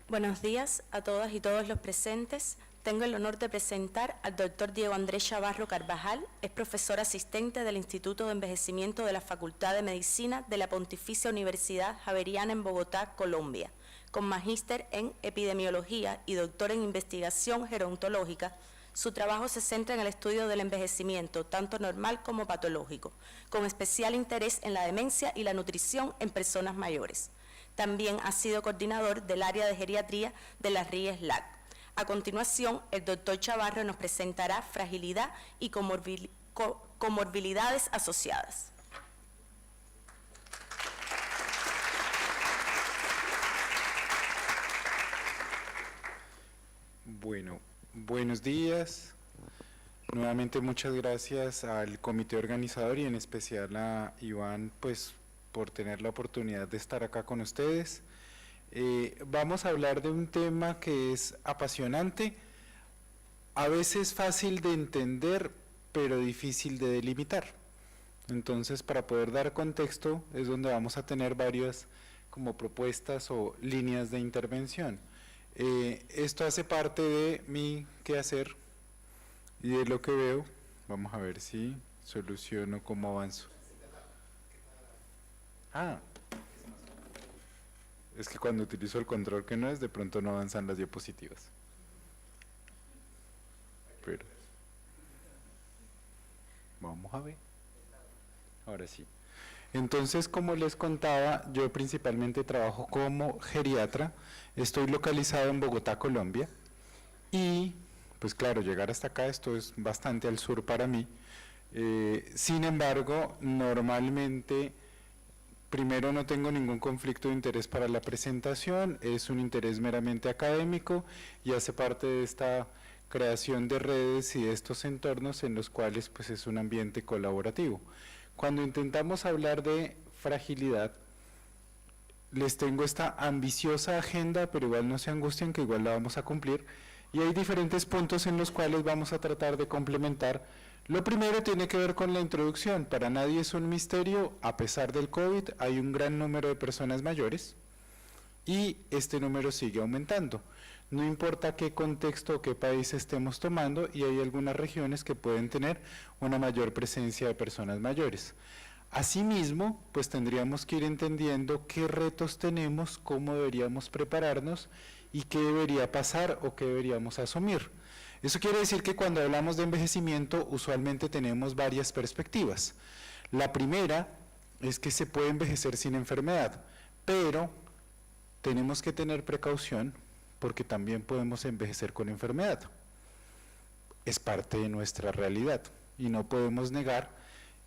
Buenos días a todas y todos los presentes. Tengo el honor de presentar al doctor Diego Andrés Chavarro Carvajal, es profesor asistente del Instituto de Envejecimiento de la Facultad de Medicina de la Pontificia Universidad Javeriana en Bogotá, Colombia, con magíster en epidemiología y doctor en investigación gerontológica. Su trabajo se centra en el estudio del envejecimiento, tanto normal como patológico, con especial interés en la demencia y la nutrición en personas mayores. También ha sido coordinador del área de geriatría de la RIES-LAC. A continuación, el doctor Chavarro nos presentará fragilidad y comorbilidades asociadas. Bueno, buenos días. Nuevamente muchas gracias al comité organizador y en especial a Iván, pues, por tener la oportunidad de estar acá con ustedes. Vamos a hablar de un tema que es apasionante, a veces fácil de entender, pero difícil de delimitar. Entonces, para poder dar contexto, es donde vamos a tener varias como propuestas o líneas de intervención. Esto hace parte de mi quehacer y de lo que veo. Vamos a ver si soluciono cómo avanzo. Es que cuando utilizo el control que no es, de pronto no avanzan las diapositivas. Pero vamos a ver. Ahora sí. Entonces, como les contaba, yo principalmente trabajo como geriatra. Estoy localizado en Bogotá, Colombia. Y, pues claro, llegar hasta acá, esto es bastante al sur para mí. Sin embargo, normalmente, primero, no tengo ningún conflicto de interés para la presentación, es un interés meramente académico y hace parte de esta creación de redes y de estos entornos en los cuales pues es un ambiente colaborativo. Cuando intentamos hablar de fragilidad, les tengo esta ambiciosa agenda, pero igual no se angustien que igual la vamos a cumplir, y hay diferentes puntos en los cuales vamos a tratar de complementar. Lo primero tiene que ver con la introducción. Para nadie es un misterio, a pesar del COVID, hay un gran número de personas mayores y este número sigue aumentando. No importa qué contexto o qué país estemos tomando, y hay algunas regiones que pueden tener una mayor presencia de personas mayores. Asimismo, pues tendríamos que ir entendiendo qué retos tenemos, cómo deberíamos prepararnos y qué debería pasar o qué deberíamos asumir. Eso quiere decir que cuando hablamos de envejecimiento usualmente tenemos varias perspectivas. La primera es que se puede envejecer sin enfermedad, pero tenemos que tener precaución porque también podemos envejecer con enfermedad. Es parte de nuestra realidad y no podemos negar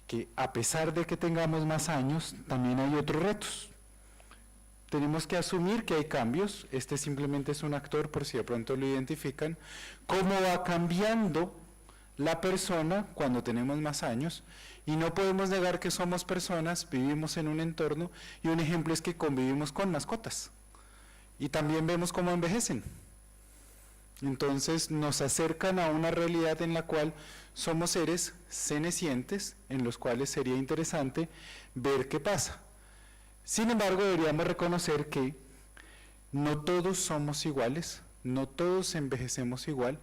que a pesar de que tengamos más años, también hay otros retos. Tenemos que asumir que hay cambios, este simplemente es un actor por si de pronto lo identifican, cómo va cambiando la persona cuando tenemos más años, y no podemos negar que somos personas, vivimos en un entorno, y un ejemplo es que convivimos con mascotas, y también vemos cómo envejecen. Entonces nos acercan a una realidad en la cual somos seres cenecientes, en los cuales sería interesante ver qué pasa. Sin embargo, deberíamos reconocer que no todos somos iguales, no todos envejecemos igual.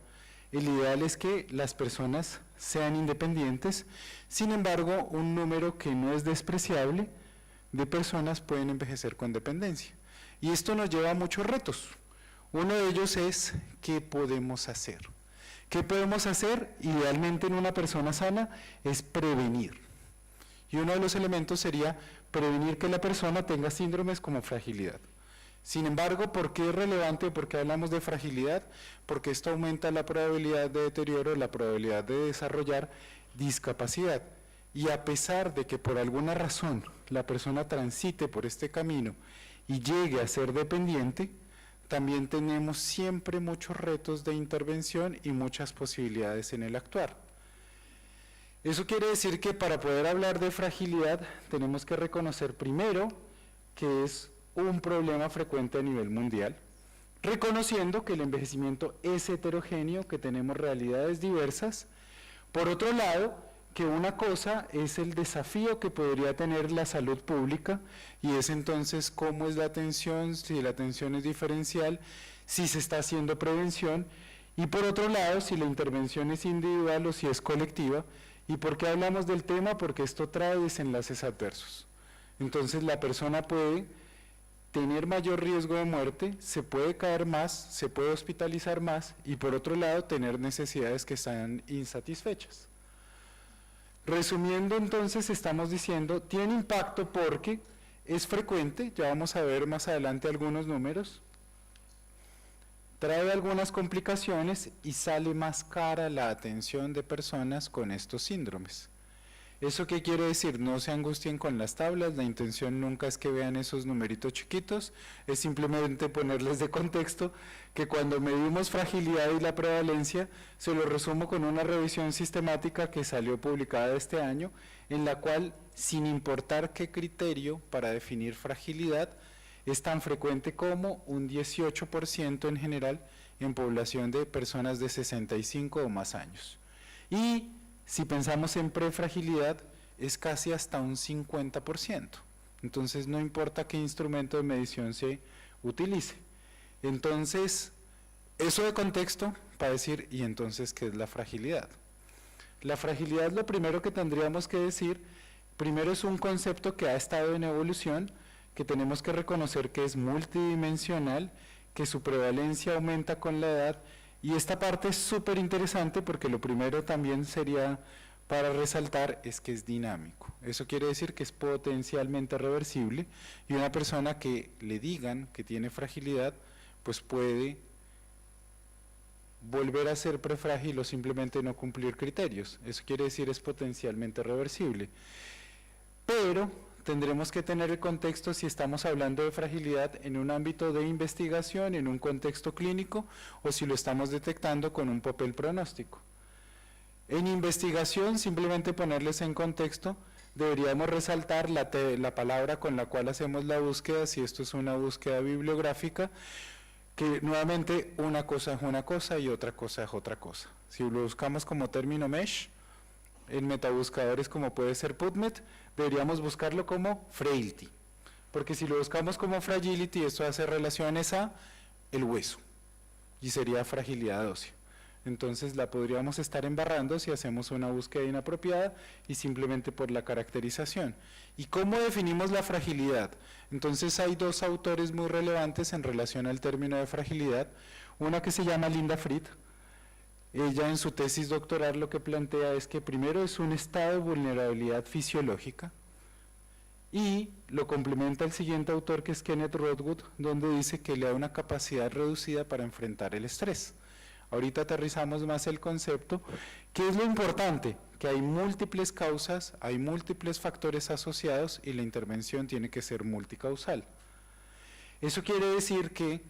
El ideal es que las personas sean independientes. Sin embargo, un número que no es despreciable de personas pueden envejecer con dependencia. Y esto nos lleva a muchos retos. Uno de ellos es, ¿qué podemos hacer? ¿Qué podemos hacer? Idealmente en una persona sana es prevenir. Y uno de los elementos sería prevenir que la persona tenga síndromes como fragilidad. Sin embargo, ¿por qué es relevante? ¿Por qué hablamos de fragilidad? Porque esto aumenta la probabilidad de deterioro, la probabilidad de desarrollar discapacidad. Y a pesar de que por alguna razón la persona transite por este camino y llegue a ser dependiente, también tenemos siempre muchos retos de intervención y muchas posibilidades en el actuar. Eso quiere decir que para poder hablar de fragilidad tenemos que reconocer primero que es un problema frecuente a nivel mundial, reconociendo que el envejecimiento es heterogéneo, que tenemos realidades diversas. Por otro lado, que una cosa es el desafío que podría tener la salud pública y es entonces cómo es la atención, si la atención es diferencial, si se está haciendo prevención y por otro lado si la intervención es individual o si es colectiva. ¿Y por qué hablamos del tema? Porque esto trae desenlaces adversos. Entonces la persona puede tener mayor riesgo de muerte, se puede caer más, se puede hospitalizar más y por otro lado tener necesidades que están insatisfechas. Resumiendo entonces estamos diciendo, tiene impacto porque es frecuente, ya vamos a ver más adelante algunos números, trae algunas complicaciones y sale más cara la atención de personas con estos síndromes. ¿Eso qué quiere decir? No se angustien con las tablas, la intención nunca es que vean esos numeritos chiquitos, es simplemente ponerles de contexto que cuando medimos fragilidad y la prevalencia, se lo resumo con una revisión sistemática que salió publicada este año, en la cual, sin importar qué criterio para definir fragilidad, es tan frecuente como un 18% en general en población de personas de 65 o más años. Y si pensamos en prefragilidad, es casi hasta un 50%. Entonces, no importa qué instrumento de medición se utilice. Entonces, eso de contexto para decir, ¿y entonces qué es la fragilidad? La fragilidad, lo primero que tendríamos que decir, primero es un concepto que ha estado en evolución, que tenemos que reconocer que es multidimensional, que su prevalencia aumenta con la edad. Y esta parte es súper interesante porque lo primero también sería para resaltar es que es dinámico. Eso quiere decir que es potencialmente reversible y una persona que le digan que tiene fragilidad, pues puede volver a ser prefrágil o simplemente no cumplir criterios. Eso quiere decir es potencialmente reversible. Pero tendremos que tener el contexto si estamos hablando de fragilidad en un ámbito de investigación, en un contexto clínico, o si lo estamos detectando con un papel pronóstico. En investigación, simplemente ponerles en contexto, deberíamos resaltar la palabra con la cual hacemos la búsqueda, si esto es una búsqueda bibliográfica, que nuevamente una cosa es una cosa y otra cosa es otra cosa. Si lo buscamos como término mesh, en metabuscadores como puede ser PubMed, deberíamos buscarlo como frailty, porque si lo buscamos como fragility, esto hace relaciones a el hueso, y sería fragilidad ósea. Entonces la podríamos estar embarrando si hacemos una búsqueda inapropiada y simplemente por la caracterización. ¿Y cómo definimos la fragilidad? Entonces hay dos autores muy relevantes en relación al término de fragilidad, una que se llama Linda Fried. Ella en su tesis doctoral lo que plantea es que primero es un estado de vulnerabilidad fisiológica y lo complementa el siguiente autor que es Kenneth Rodwood, donde dice que le da una capacidad reducida para enfrentar el estrés. Ahorita aterrizamos más el concepto. ¿Qué es lo importante? Que hay múltiples causas, hay múltiples factores asociados y la intervención tiene que ser multicausal. Eso quiere decir que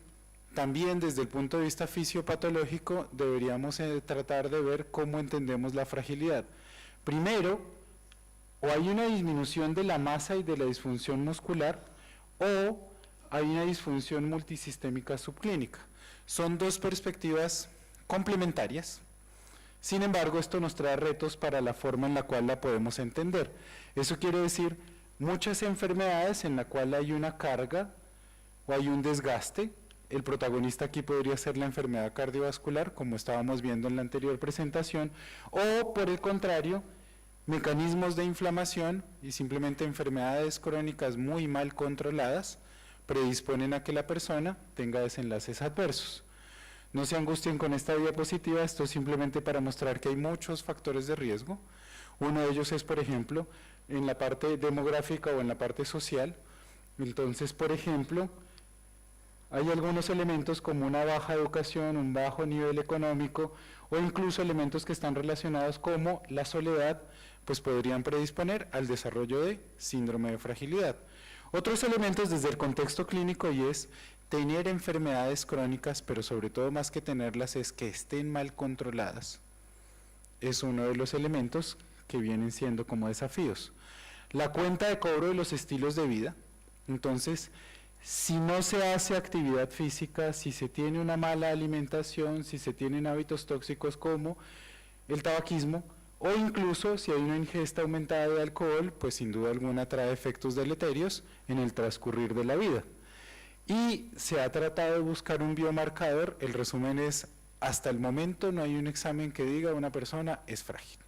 también desde el punto de vista fisiopatológico deberíamos tratar de ver cómo entendemos la fragilidad. Primero, o hay una disminución de la masa y de la disfunción muscular, o hay una disfunción multisistémica subclínica. Son dos perspectivas complementarias. Sin embargo, esto nos trae retos para la forma en la cual la podemos entender. Eso quiere decir muchas enfermedades en la cual hay una carga o hay un desgaste. El protagonista aquí podría ser la enfermedad cardiovascular, como estábamos viendo en la anterior presentación, o por el contrario, mecanismos de inflamación y simplemente enfermedades crónicas muy mal controladas predisponen a que la persona tenga desenlaces adversos. No se angustien con esta diapositiva, esto es simplemente para mostrar que hay muchos factores de riesgo. Uno de ellos es, por ejemplo, en la parte demográfica o en la parte social. Entonces, por ejemplo, hay algunos elementos como una baja educación, un bajo nivel económico o incluso elementos que están relacionados como la soledad, pues podrían predisponer al desarrollo de síndrome de fragilidad. Otros elementos desde el contexto clínico y es tener enfermedades crónicas, pero sobre todo más que tenerlas es que estén mal controladas. Es uno de los elementos que vienen siendo como desafíos. La cuenta de cobro de los estilos de vida, entonces, si no se hace actividad física, si se tiene una mala alimentación, si se tienen hábitos tóxicos como el tabaquismo o incluso si hay una ingesta aumentada de alcohol, pues sin duda alguna trae efectos deleterios en el transcurrir de la vida. Y se ha tratado de buscar un biomarcador, el resumen es, hasta el momento no hay un examen que diga una persona es frágil.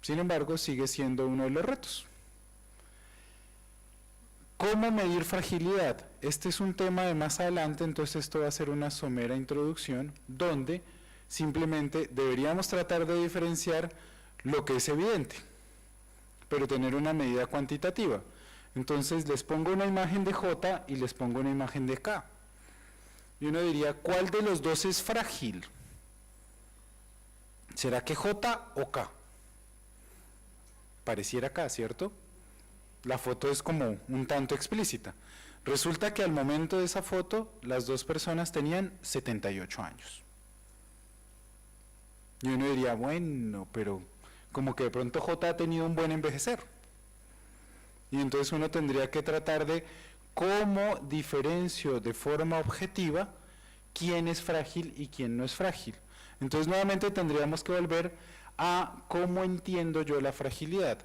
Sin embargo, sigue siendo uno de los retos. ¿Cómo medir fragilidad? Este es un tema de más adelante, entonces esto va a ser una somera introducción, donde simplemente deberíamos tratar de diferenciar lo que es evidente, pero tener una medida cuantitativa. Entonces les pongo una imagen de J y les pongo una imagen de K. Y uno diría, ¿cuál de los dos es frágil? ¿Será que J o K? Pareciera K, ¿cierto? La foto es como un tanto explícita. Resulta que al momento de esa foto, las dos personas tenían 78 años. Y uno diría, bueno, pero como que de pronto J ha tenido un buen envejecer. Y entonces uno tendría que tratar de cómo diferencio de forma objetiva quién es frágil y quién no es frágil. Entonces nuevamente tendríamos que volver a cómo entiendo yo la fragilidad.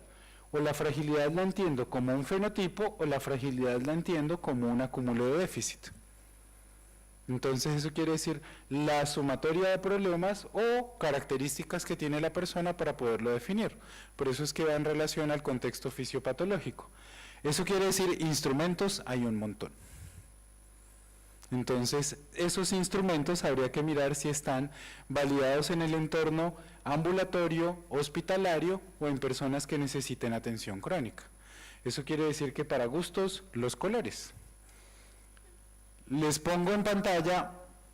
O la fragilidad la entiendo como un fenotipo o la fragilidad la entiendo como un acúmulo de déficit. Entonces eso quiere decir la sumatoria de problemas o características que tiene la persona para poderlo definir. Por eso es que va en relación al contexto fisiopatológico. Eso quiere decir instrumentos hay un montón. Entonces esos instrumentos habría que mirar si están validados en el entorno ambulatorio, hospitalario o en personas que necesiten atención crónica. Eso quiere decir que para gustos los colores. Les pongo en pantalla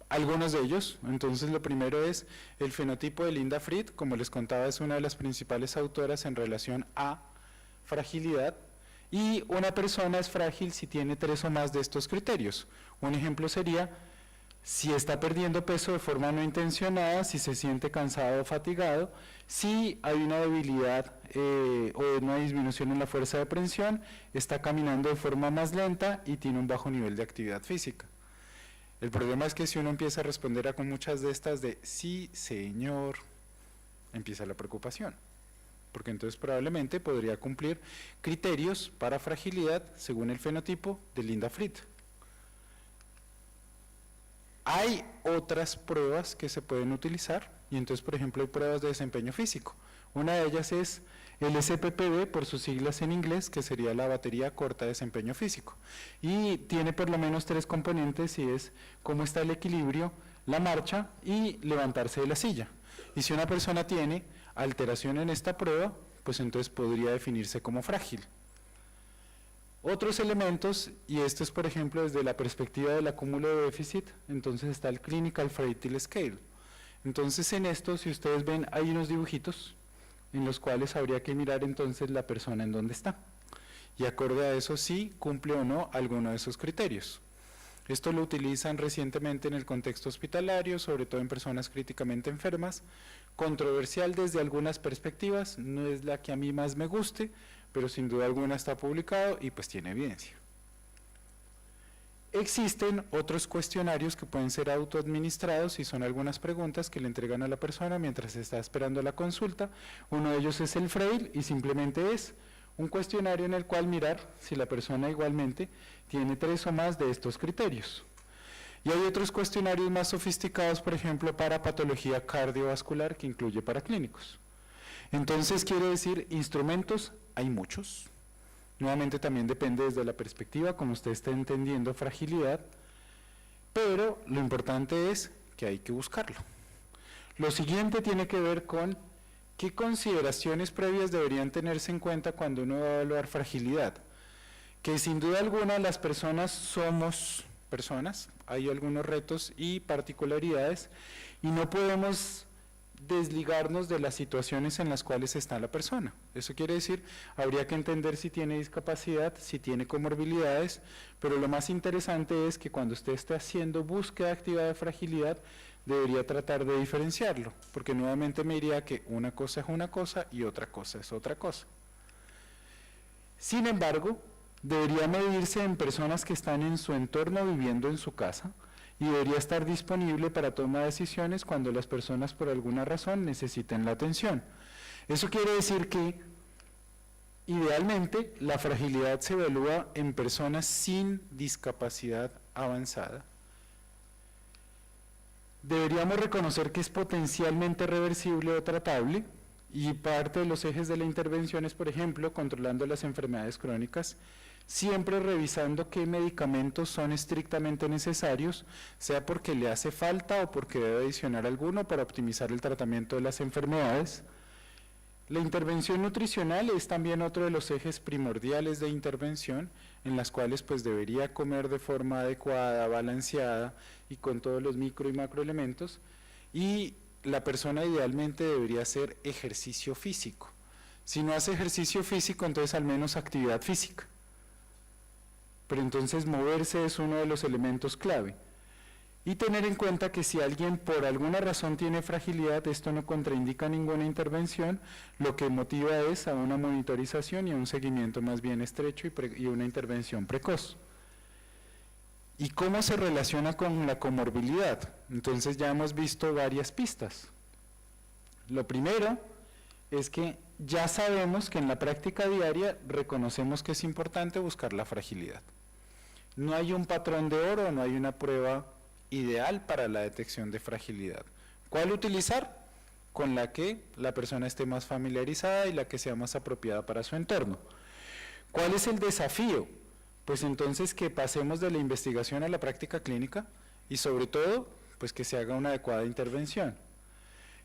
algunos de ellos. Entonces lo primero es el fenotipo de Linda Fried, como les contaba es una de las principales autoras en relación a fragilidad, y una persona es frágil si tiene 3 o más de estos criterios. Un ejemplo sería si está perdiendo peso de forma no intencionada, si se siente cansado o fatigado, si hay una debilidad o una disminución en la fuerza de presión, está caminando de forma más lenta y tiene un bajo nivel de actividad física. El problema es que si uno empieza a responder a con muchas de estas de sí, señor, empieza la preocupación, porque entonces probablemente podría cumplir criterios para fragilidad según el fenotipo de Linda Fried. Hay otras pruebas que se pueden utilizar y entonces por ejemplo hay pruebas de desempeño físico. Una de ellas es el SPPB por sus siglas en inglés, que sería la batería corta de desempeño físico, y tiene por lo menos 3 componentes y es cómo está el equilibrio, la marcha y levantarse de la silla. Y si una persona tiene alteración en esta prueba, pues entonces podría definirse como frágil. Otros elementos, y esto es por ejemplo desde la perspectiva del acúmulo de déficit, entonces está el Clinical Frailty Scale. Entonces en esto, si ustedes ven, hay unos dibujitos en los cuales habría que mirar entonces la persona en dónde está. Y acorde a eso si cumple o no alguno de esos criterios. Esto lo utilizan recientemente en el contexto hospitalario, sobre todo en personas críticamente enfermas. Controversial desde algunas perspectivas, no es la que a mí más me guste, pero sin duda alguna está publicado y pues tiene evidencia. Existen otros cuestionarios que pueden ser autoadministrados y son algunas preguntas que le entregan a la persona mientras está esperando la consulta. Uno de ellos es el Frail y simplemente es un cuestionario en el cual mirar si la persona igualmente tiene 3 o más de estos criterios. Y hay otros cuestionarios más sofisticados, por ejemplo, para patología cardiovascular que incluye paraclínicos. Entonces quiere decir, instrumentos hay muchos. Nuevamente también depende desde la perspectiva, como usted está entendiendo fragilidad, pero lo importante es que hay que buscarlo. Lo siguiente tiene que ver con qué consideraciones previas deberían tenerse en cuenta cuando uno va a evaluar fragilidad. Que sin duda alguna las personas somos personas, hay algunos retos y particularidades y no podemos desligarnos de las situaciones en las cuales está la persona. Eso quiere decir, habría que entender si tiene discapacidad, si tiene comorbilidades, pero lo más interesante es que cuando usted esté haciendo búsqueda activa de fragilidad, debería tratar de diferenciarlo, porque nuevamente me diría que una cosa es una cosa y otra cosa es otra cosa. Sin embargo, debería medirse en personas que están en su entorno viviendo en su casa, y debería estar disponible para toma de decisiones cuando las personas por alguna razón necesiten la atención. Eso quiere decir que idealmente la fragilidad se evalúa en personas sin discapacidad avanzada. Deberíamos reconocer que es potencialmente reversible o tratable, y parte de los ejes de la intervención es, por ejemplo, controlando las enfermedades crónicas, siempre revisando qué medicamentos son estrictamente necesarios, sea porque le hace falta o porque debe adicionar alguno para optimizar el tratamiento de las enfermedades. La intervención nutricional es también otro de los ejes primordiales de intervención, en las cuales pues debería comer de forma adecuada, balanceada y con todos los micro y macroelementos, y la persona idealmente debería hacer ejercicio físico. Si no hace ejercicio físico, entonces al menos actividad física. Pero entonces moverse es uno de los elementos clave. Y tener en cuenta que si alguien por alguna razón tiene fragilidad, esto no contraindica ninguna intervención, lo que motiva es a una monitorización y a un seguimiento más bien estrecho y una intervención precoz. ¿Y cómo se relaciona con la comorbilidad? Entonces ya hemos visto varias pistas. Lo primero es que ya sabemos que en la práctica diaria reconocemos que es importante buscar la fragilidad. No hay un patrón de oro, no hay una prueba ideal para la detección de fragilidad. ¿Cuál utilizar? Con la que la persona esté más familiarizada y la que sea más apropiada para su entorno. ¿Cuál es el desafío? Pues entonces que pasemos de la investigación a la práctica clínica y sobre todo, pues que se haga una adecuada intervención.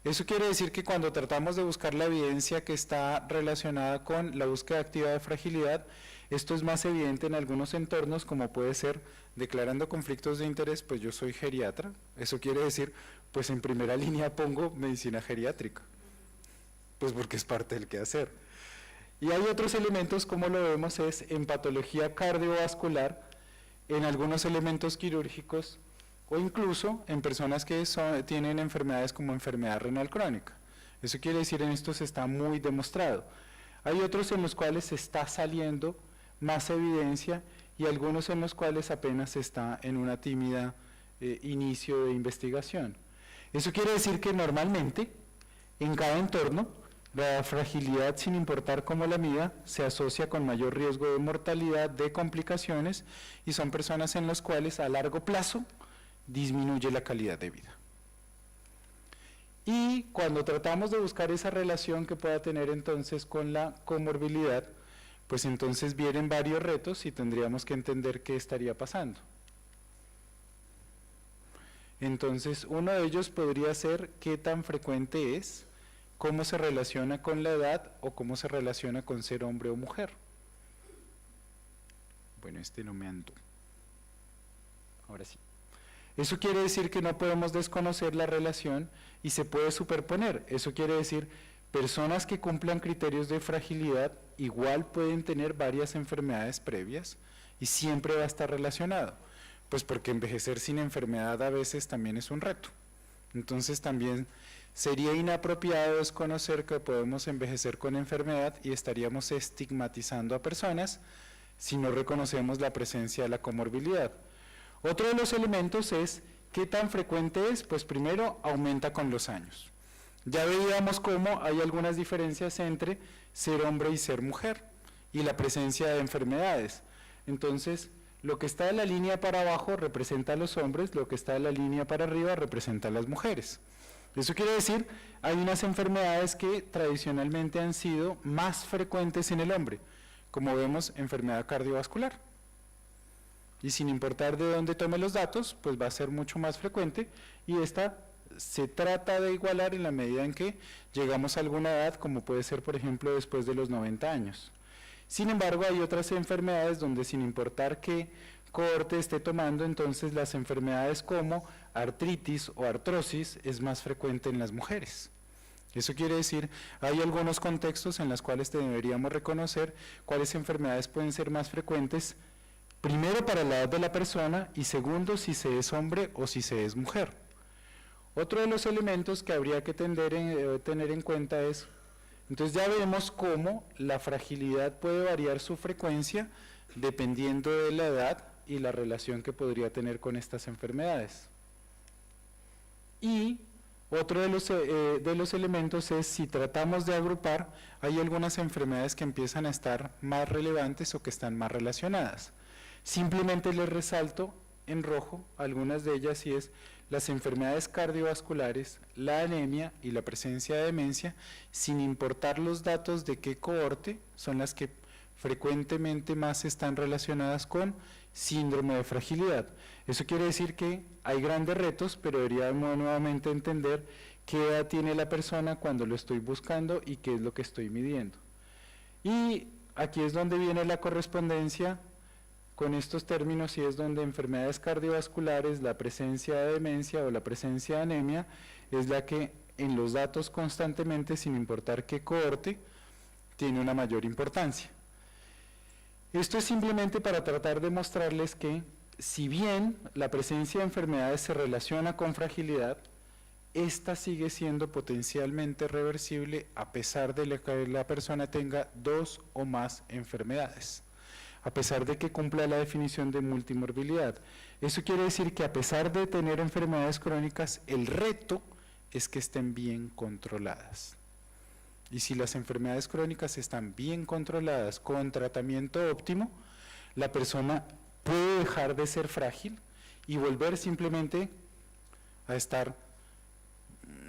Eso quiere decir que cuando tratamos de buscar la evidencia que está relacionada con la búsqueda activa de fragilidad, esto es más evidente en algunos entornos, como puede ser declarando conflictos de interés, pues yo soy geriatra. Eso quiere decir, pues en primera línea pongo medicina geriátrica, pues porque es parte del quehacer. Y hay otros elementos, como lo vemos, es en patología cardiovascular, en algunos elementos quirúrgicos, o incluso en personas que tienen enfermedades como enfermedad renal crónica. Eso quiere decir, en estos está muy demostrado. Hay otros en los cuales está saliendo más evidencia y algunos en los cuales apenas está en una tímida inicio de investigación. Eso quiere decir que normalmente, en cada entorno, la fragilidad, sin importar cómo la mida, se asocia con mayor riesgo de mortalidad, de complicaciones, y son personas en las cuales a largo plazo disminuye la calidad de vida. Y cuando tratamos de buscar esa relación que pueda tener entonces con la comorbilidad, pues entonces vienen varios retos y tendríamos que entender qué estaría pasando. Entonces, uno de ellos podría ser qué tan frecuente es, cómo se relaciona con la edad o cómo se relaciona con ser hombre o mujer. Bueno, este no me andó. Ahora sí. Eso quiere decir que no podemos desconocer la relación y se puede superponer. Eso quiere decir, personas que cumplan criterios de fragilidad igual pueden tener varias enfermedades previas y siempre va a estar relacionado. Pues porque envejecer sin enfermedad a veces también es un reto. Entonces también sería inapropiado desconocer que podemos envejecer con enfermedad y estaríamos estigmatizando a personas si no reconocemos la presencia de la comorbilidad. Otro de los elementos es qué tan frecuente es. Pues primero aumenta con los años. Ya veíamos cómo hay algunas diferencias entre ser hombre y ser mujer y la presencia de enfermedades. Entonces, lo que está en la línea para abajo representa a los hombres, lo que está en la línea para arriba representa a las mujeres. Eso quiere decir, hay unas enfermedades que tradicionalmente han sido más frecuentes en el hombre, como vemos, enfermedad cardiovascular. Y sin importar de dónde tome los datos, pues va a ser mucho más frecuente, y esta se trata de igualar en la medida en que llegamos a alguna edad, como puede ser, por ejemplo, después de los 90 años. Sin embargo, hay otras enfermedades donde, sin importar qué cohorte esté tomando, entonces las enfermedades como artritis o artrosis es más frecuente en las mujeres. Eso quiere decir, hay algunos contextos en los cuales deberíamos reconocer cuáles enfermedades pueden ser más frecuentes, primero para la edad de la persona y segundo si se es hombre o si se es mujer. Otro de los elementos que habría que tener en cuenta es, entonces ya vemos cómo la fragilidad puede variar su frecuencia dependiendo de la edad y la relación que podría tener con estas enfermedades. Y Otro de los elementos es si tratamos de agrupar, hay algunas enfermedades que empiezan a estar más relevantes o que están más relacionadas. Simplemente les resalto en rojo algunas de ellas y es las enfermedades cardiovasculares, la anemia y la presencia de demencia, sin importar los datos de qué cohorte, son las que frecuentemente más están relacionadas con síndrome de fragilidad. Eso quiere decir que hay grandes retos, pero deberíamos nuevamente entender qué edad tiene la persona cuando lo estoy buscando y qué es lo que estoy midiendo. Y aquí es donde viene la correspondencia con estos términos y es donde enfermedades cardiovasculares, la presencia de demencia o la presencia de anemia es la que en los datos constantemente, sin importar qué cohorte, tiene una mayor importancia. Esto es simplemente para tratar de mostrarles que si bien la presencia de enfermedades se relaciona con fragilidad, esta sigue siendo potencialmente reversible a pesar de que la persona tenga 2 o más enfermedades, a pesar de que cumpla la definición de multimorbilidad. Eso quiere decir que a pesar de tener enfermedades crónicas, el reto es que estén bien controladas. Y si las enfermedades crónicas están bien controladas con tratamiento óptimo, la persona puede dejar de ser frágil y volver simplemente a estar,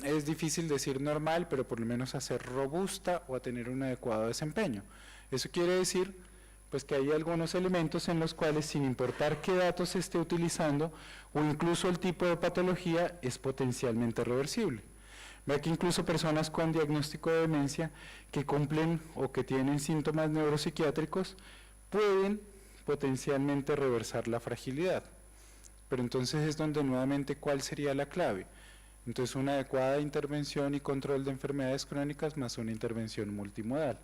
es difícil decir normal, pero por lo menos a ser robusta o a tener un adecuado desempeño. Eso quiere decir pues que hay algunos elementos en los cuales, sin importar qué datos se esté utilizando o incluso el tipo de patología, es potencialmente reversible. Ve que incluso personas con diagnóstico de demencia que cumplen o que tienen síntomas neuropsiquiátricos pueden potencialmente reversar la fragilidad. Pero entonces es donde nuevamente, ¿cuál sería la clave? Entonces una adecuada intervención y control de enfermedades crónicas más una intervención multimodal.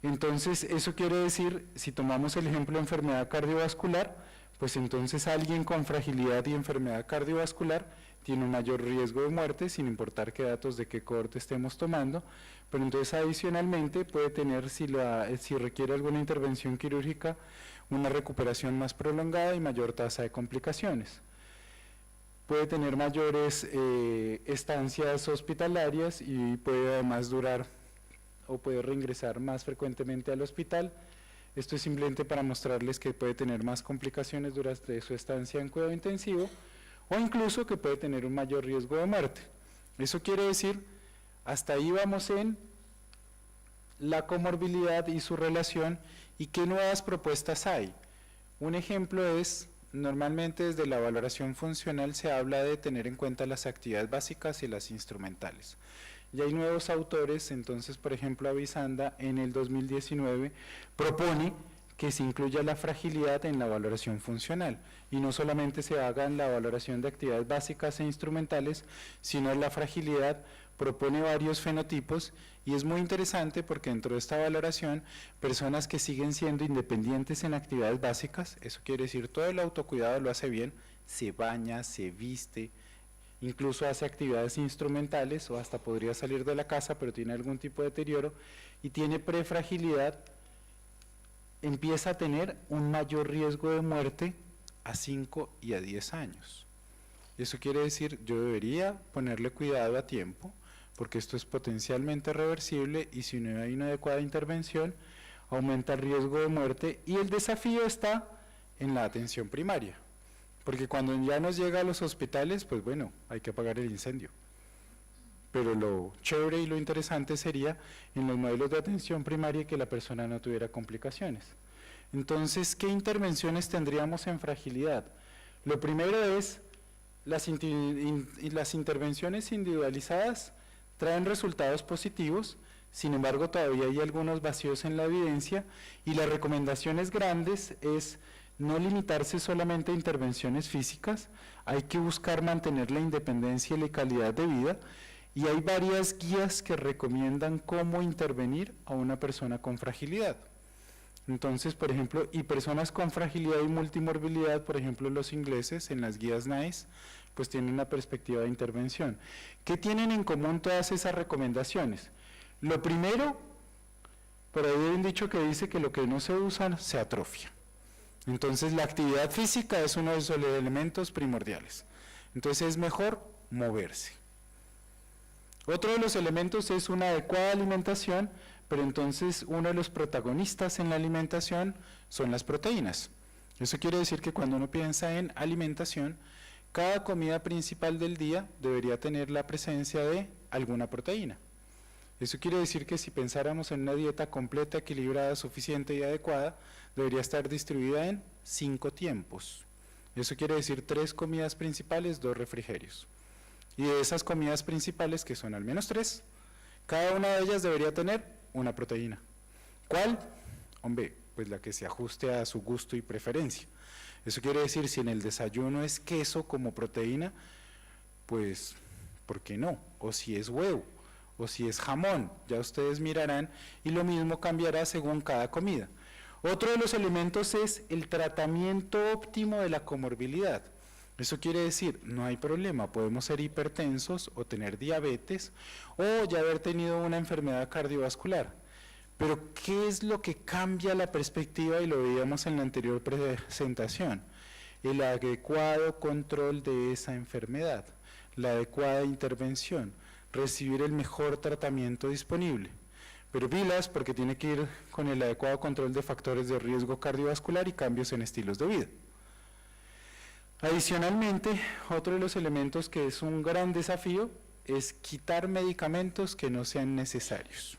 Entonces eso quiere decir, si tomamos el ejemplo de enfermedad cardiovascular, pues entonces alguien con fragilidad y enfermedad cardiovascular tiene un mayor riesgo de muerte, sin importar qué datos de qué cohorte estemos tomando, pero entonces adicionalmente puede tener, si requiere alguna intervención quirúrgica, una recuperación más prolongada y mayor tasa de complicaciones. Puede tener mayores estancias hospitalarias y puede además durar o puede reingresar más frecuentemente al hospital. Esto es simplemente para mostrarles que puede tener más complicaciones durante su estancia en cuidado intensivo o incluso que puede tener un mayor riesgo de muerte. Eso quiere decir, hasta ahí vamos en la comorbilidad y su relación y qué nuevas propuestas hay. Un ejemplo es, normalmente desde la valoración funcional se habla de tener en cuenta las actividades básicas y las instrumentales. Y hay nuevos autores, entonces por ejemplo Avisanda en el 2019 propone que se incluya la fragilidad en la valoración funcional y no solamente se haga en la valoración de actividades básicas e instrumentales, sino la fragilidad propone varios fenotipos y es muy interesante porque dentro de esta valoración personas que siguen siendo independientes en actividades básicas, eso quiere decir todo el autocuidado lo hace bien, se baña, se viste, incluso hace actividades instrumentales o hasta podría salir de la casa pero tiene algún tipo de deterioro y tiene prefragilidad, empieza a tener un mayor riesgo de muerte a 5 y a 10 años. Eso quiere decir, yo debería ponerle cuidado a tiempo, porque esto es potencialmente reversible y si no hay una adecuada intervención, aumenta el riesgo de muerte y el desafío está en la atención primaria, porque cuando ya nos llega a los hospitales, pues bueno, hay que apagar el incendio. Pero lo chévere y lo interesante sería en los modelos de atención primaria que la persona no tuviera complicaciones. Entonces, ¿qué intervenciones tendríamos en fragilidad? Lo primero es, las intervenciones individualizadas traen resultados positivos, sin embargo todavía hay algunos vacíos en la evidencia y las recomendaciones grandes es no limitarse solamente a intervenciones físicas, hay que buscar mantener la independencia y la calidad de vida. Y hay varias guías que recomiendan cómo intervenir a una persona con fragilidad. Entonces, por ejemplo, y personas con fragilidad y multimorbilidad, por ejemplo, los ingleses en las guías NICE, pues tienen una perspectiva de intervención. ¿Qué tienen en común todas esas recomendaciones? Lo primero, por ahí hay un dicho que dice que lo que no se usa se atrofia. Entonces, la actividad física es uno de esos elementos primordiales. Entonces, es mejor moverse. Otro de los elementos es una adecuada alimentación, pero entonces uno de los protagonistas en la alimentación son las proteínas. Eso quiere decir que cuando uno piensa en alimentación, cada comida principal del día debería tener la presencia de alguna proteína. Eso quiere decir que si pensáramos en una dieta completa, equilibrada, suficiente y adecuada, debería estar distribuida en 5 tiempos. Eso quiere decir 3 comidas principales, 2 refrigerios. Y de esas comidas principales, que son al menos 3, cada una de ellas debería tener una proteína. ¿Cuál? Hombre, pues la que se ajuste a su gusto y preferencia. Eso quiere decir, si en el desayuno es queso como proteína, pues, ¿por qué no? O si es huevo, o si es jamón, ya ustedes mirarán, y lo mismo cambiará según cada comida. Otro de los elementos es el tratamiento óptimo de la comorbilidad. Eso quiere decir, no hay problema, podemos ser hipertensos o tener diabetes o ya haber tenido una enfermedad cardiovascular. Pero, ¿qué es lo que cambia la perspectiva? Y lo veíamos en la anterior presentación. El adecuado control de esa enfermedad, la adecuada intervención, recibir el mejor tratamiento disponible. Pero pilas, porque tiene que ir con el adecuado control de factores de riesgo cardiovascular y cambios en estilos de vida. Adicionalmente, otro de los elementos que es un gran desafío es quitar medicamentos que no sean necesarios.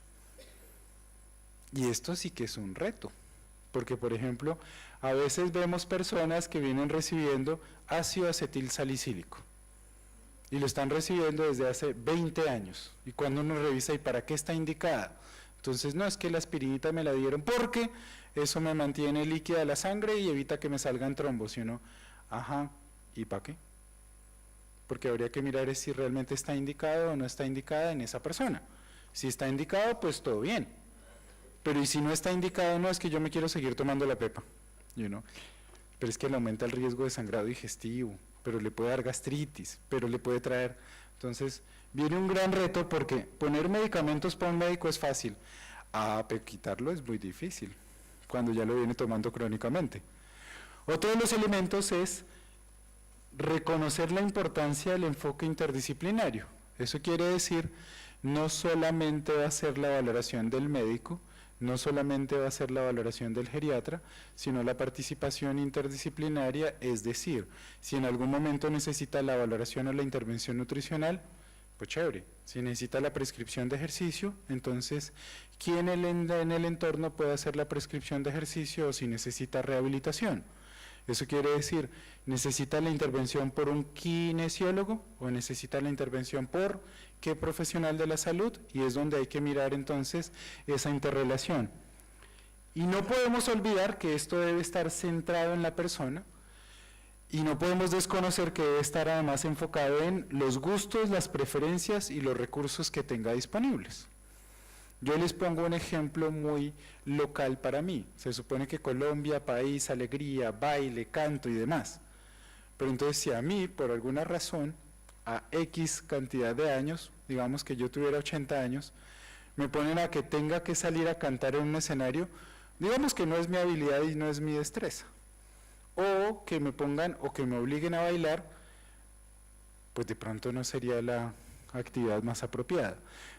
Y esto sí que es un reto, porque por ejemplo, a veces vemos personas que vienen recibiendo ácido acetil salicílico y lo están recibiendo desde hace 20 años. Y cuando uno revisa, ¿y para qué está indicada? Entonces, no, es que la aspirinita me la dieron porque eso me mantiene líquida la sangre y evita que me salgan trombos, ¿sí o no? Ajá, ¿y para qué? Porque habría que mirar si realmente está indicado o no está indicada en esa persona. Si está indicado, pues todo bien. Pero y si no está indicado, no, es que yo me quiero seguir tomando la pepa, you know? Pero es que le aumenta el riesgo de sangrado digestivo, pero le puede dar gastritis, pero le puede traer. Entonces, viene un gran reto porque poner medicamentos para un médico es fácil, pero quitarlo es muy difícil, cuando ya lo viene tomando crónicamente. Otro de los elementos es reconocer la importancia del enfoque interdisciplinario. Eso quiere decir, no solamente va a ser la valoración del médico, no solamente va a ser la valoración del geriatra, sino la participación interdisciplinaria, es decir, si en algún momento necesita la valoración o la intervención nutricional, pues chévere. Si necesita la prescripción de ejercicio, entonces, ¿quién en el entorno puede hacer la prescripción de ejercicio o si necesita rehabilitación? Eso quiere decir, ¿necesita la intervención por un kinesiólogo o necesita la intervención por qué profesional de la salud? Y es donde hay que mirar entonces esa interrelación. Y no podemos olvidar que esto debe estar centrado en la persona y no podemos desconocer que debe estar además enfocado en los gustos, las preferencias y los recursos que tenga disponibles. Yo les pongo un ejemplo muy local para mí. Se supone que Colombia, país, alegría, baile, canto y demás. Pero entonces si a mí, por alguna razón, a X cantidad de años, digamos que yo tuviera 80 años, me ponen a que tenga que salir a cantar en un escenario, digamos que no es mi habilidad y no es mi destreza. O que me pongan o que me obliguen a bailar, pues de pronto no sería la actividad más apropiada.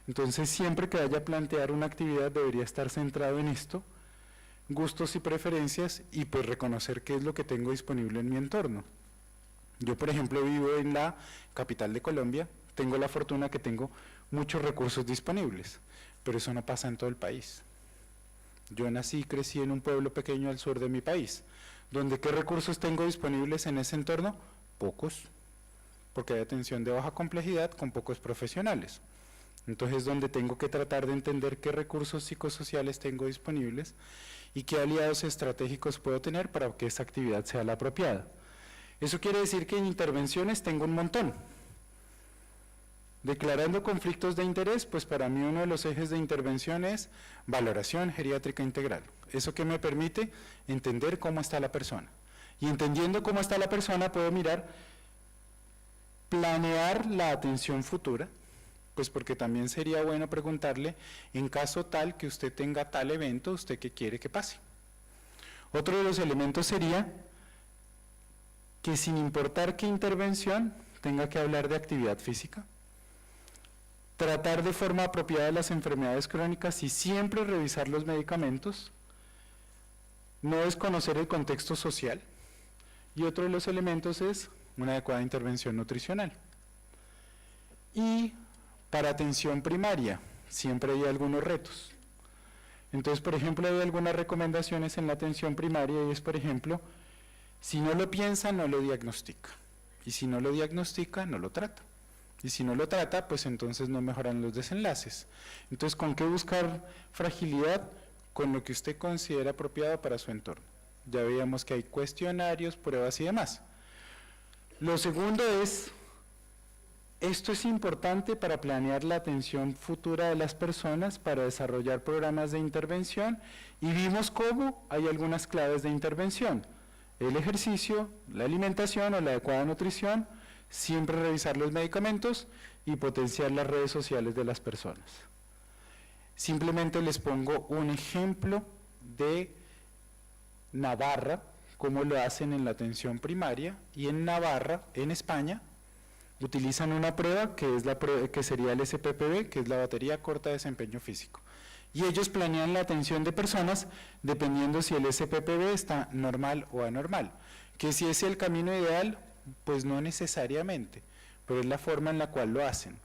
Entonces, siempre que vaya a plantear una actividad debería estar centrado en esto, gustos y preferencias, y pues reconocer qué es lo que tengo disponible en mi entorno. Yo, por ejemplo, vivo en la capital de Colombia, tengo la fortuna que tengo muchos recursos disponibles, pero eso no pasa en todo el país. Yo nací y crecí en un pueblo pequeño al sur de mi país, donde ¿qué recursos tengo disponibles en ese entorno? Pocos, porque hay atención de baja complejidad con pocos profesionales. Entonces, donde tengo que tratar de entender qué recursos psicosociales tengo disponibles y qué aliados estratégicos puedo tener para que esa actividad sea la apropiada. Eso quiere decir que en intervenciones tengo un montón. Declarando conflictos de interés, pues para mí uno de los ejes de intervención es valoración geriátrica integral. Eso que me permite entender cómo está la persona. Y entendiendo cómo está la persona puedo mirar, planear la atención futura, pues porque también sería bueno preguntarle, en caso tal que usted tenga tal evento, ¿usted qué quiere que pase? Otro de los elementos sería que sin importar qué intervención tenga que hablar de actividad física, tratar de forma apropiada las enfermedades crónicas y siempre revisar los medicamentos, no desconocer el contexto social, y otro de los elementos es una adecuada intervención nutricional. Y para atención primaria, siempre hay algunos retos. Entonces, por ejemplo, hay algunas recomendaciones en la atención primaria y es, por ejemplo, si no lo piensa, no lo diagnostica. Y si no lo diagnostica, no lo trata. Y si no lo trata, pues entonces no mejoran los desenlaces. Entonces, ¿con qué buscar fragilidad? Con lo que usted considera apropiado para su entorno. Ya veíamos que hay cuestionarios, pruebas y demás. Lo segundo es, esto es importante para planear la atención futura de las personas, para desarrollar programas de intervención, y vimos cómo hay algunas claves de intervención. El ejercicio, la alimentación o la adecuada nutrición, siempre revisar los medicamentos y potenciar las redes sociales de las personas. Simplemente les pongo un ejemplo de Navarra, cómo lo hacen en la atención primaria, y en Navarra, en España, utilizan una prueba que es que sería el SPPB, que es la batería corta de desempeño físico. Y ellos planean la atención de personas dependiendo si el SPPB está normal o anormal. Que si es el camino ideal, pues no necesariamente, pero es la forma en la cual lo hacen.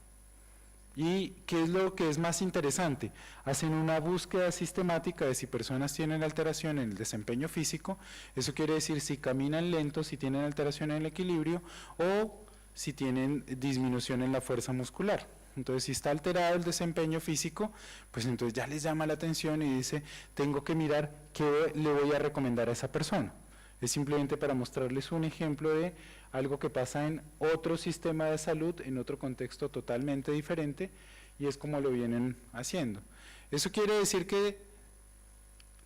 ¿Y qué es lo que es más interesante? Hacen una búsqueda sistemática de si personas tienen alteración en el desempeño físico, eso quiere decir si caminan lento, si tienen alteración en el equilibrio o si tienen disminución en la fuerza muscular. Entonces, si está alterado el desempeño físico, pues entonces ya les llama la atención y dice, tengo que mirar qué le voy a recomendar a esa persona. Es simplemente para mostrarles un ejemplo de algo que pasa en otro sistema de salud, en otro contexto totalmente diferente, y es como lo vienen haciendo. Eso quiere decir que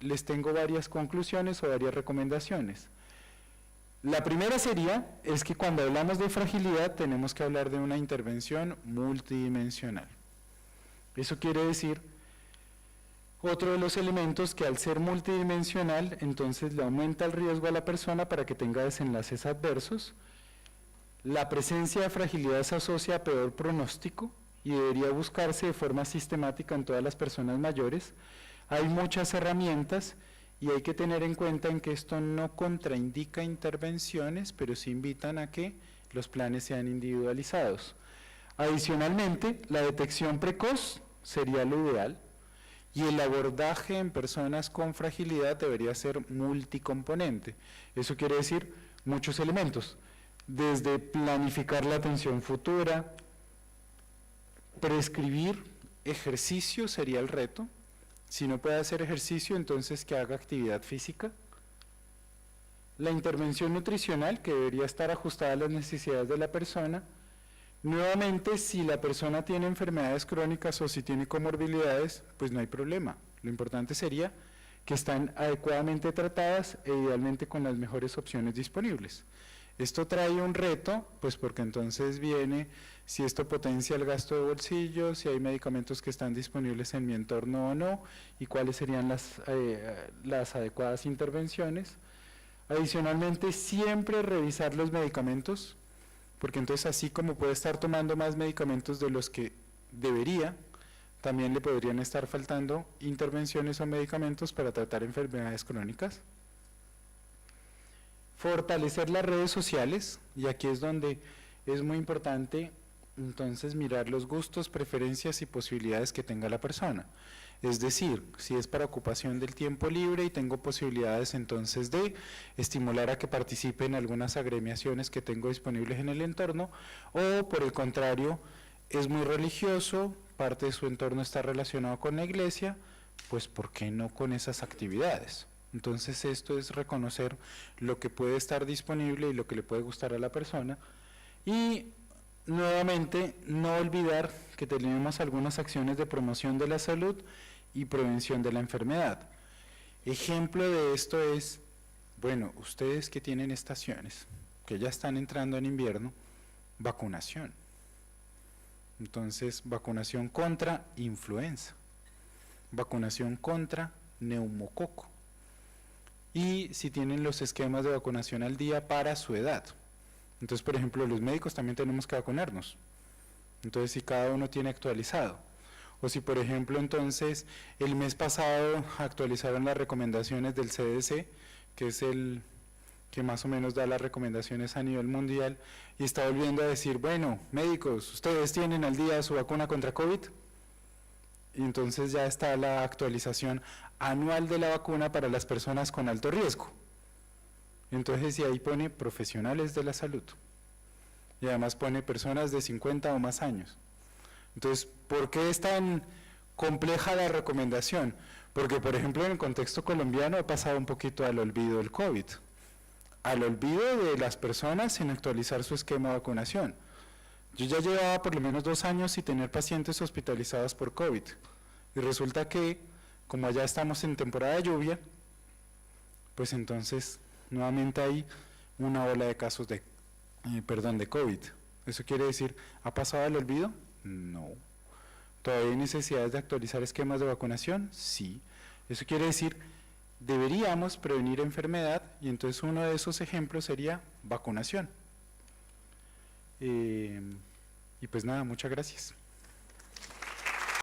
les tengo varias conclusiones o varias recomendaciones. La primera es que cuando hablamos de fragilidad tenemos que hablar de una intervención multidimensional. Eso quiere decir, otro de los elementos, que al ser multidimensional, entonces le aumenta el riesgo a la persona para que tenga desenlaces adversos. La presencia de fragilidad se asocia a peor pronóstico y debería buscarse de forma sistemática en todas las personas mayores. Hay muchas herramientas y hay que tener en cuenta en que esto no contraindica intervenciones, pero sí invitan a que los planes sean individualizados. Adicionalmente, la detección precoz sería lo ideal y el abordaje en personas con fragilidad debería ser multicomponente. Eso quiere decir muchos elementos, desde planificar la atención futura, prescribir ejercicio sería el reto. Si no puede hacer ejercicio, entonces que haga actividad física. La intervención nutricional, que debería estar ajustada a las necesidades de la persona. Nuevamente, si la persona tiene enfermedades crónicas o si tiene comorbilidades, pues no hay problema. Lo importante sería que están adecuadamente tratadas e idealmente con las mejores opciones disponibles. Esto trae un reto, pues porque entonces viene si esto potencia el gasto de bolsillo, si hay medicamentos que están disponibles en mi entorno o no, y cuáles serían las adecuadas intervenciones. Adicionalmente, siempre revisar los medicamentos, porque entonces así como puede estar tomando más medicamentos de los que debería, también le podrían estar faltando intervenciones o medicamentos para tratar enfermedades crónicas. Fortalecer las redes sociales, y aquí es donde es muy importante entonces mirar los gustos, preferencias y posibilidades que tenga la persona. Es decir, si es para ocupación del tiempo libre y tengo posibilidades entonces de estimular a que participe en algunas agremiaciones que tengo disponibles en el entorno, o por el contrario, es muy religioso, parte de su entorno está relacionado con la iglesia, pues ¿por qué no con esas actividades? Entonces esto es reconocer lo que puede estar disponible y lo que le puede gustar a la persona, y nuevamente no olvidar que tenemos algunas acciones de promoción de la salud y prevención de la enfermedad. Ejemplo de esto es, bueno, ustedes que tienen estaciones, que ya están entrando en invierno, vacunación. Entonces, vacunación contra influenza, vacunación contra neumococo. Y si tienen los esquemas de vacunación al día para su edad. Entonces, por ejemplo, los médicos también tenemos que vacunarnos. Entonces, si cada uno tiene actualizado. O si, por ejemplo, entonces, el mes pasado actualizaron las recomendaciones del CDC, que es el que más o menos da las recomendaciones a nivel mundial, y está volviendo a decir, bueno, médicos, ¿ustedes tienen al día su vacuna contra COVID? Y entonces ya está la actualización anual de la vacuna para las personas con alto riesgo. Entonces, y ahí pone profesionales de la salud. Y además pone personas de 50 o más años. Entonces, ¿por qué es tan compleja la recomendación? Porque, por ejemplo, en el contexto colombiano ha pasado un poquito al olvido del COVID, al olvido de las personas sin actualizar su esquema de vacunación. Yo ya llevaba por lo menos 2 años sin tener pacientes hospitalizados por COVID. Y resulta que, como allá estamos en temporada de lluvia, pues entonces nuevamente hay una ola de casos de COVID. ¿Eso quiere decir, ha pasado al olvido? No. ¿Todavía hay necesidades de actualizar esquemas de vacunación? Sí. Eso quiere decir, deberíamos prevenir enfermedad, y entonces uno de esos ejemplos sería vacunación. Y pues nada, muchas gracias.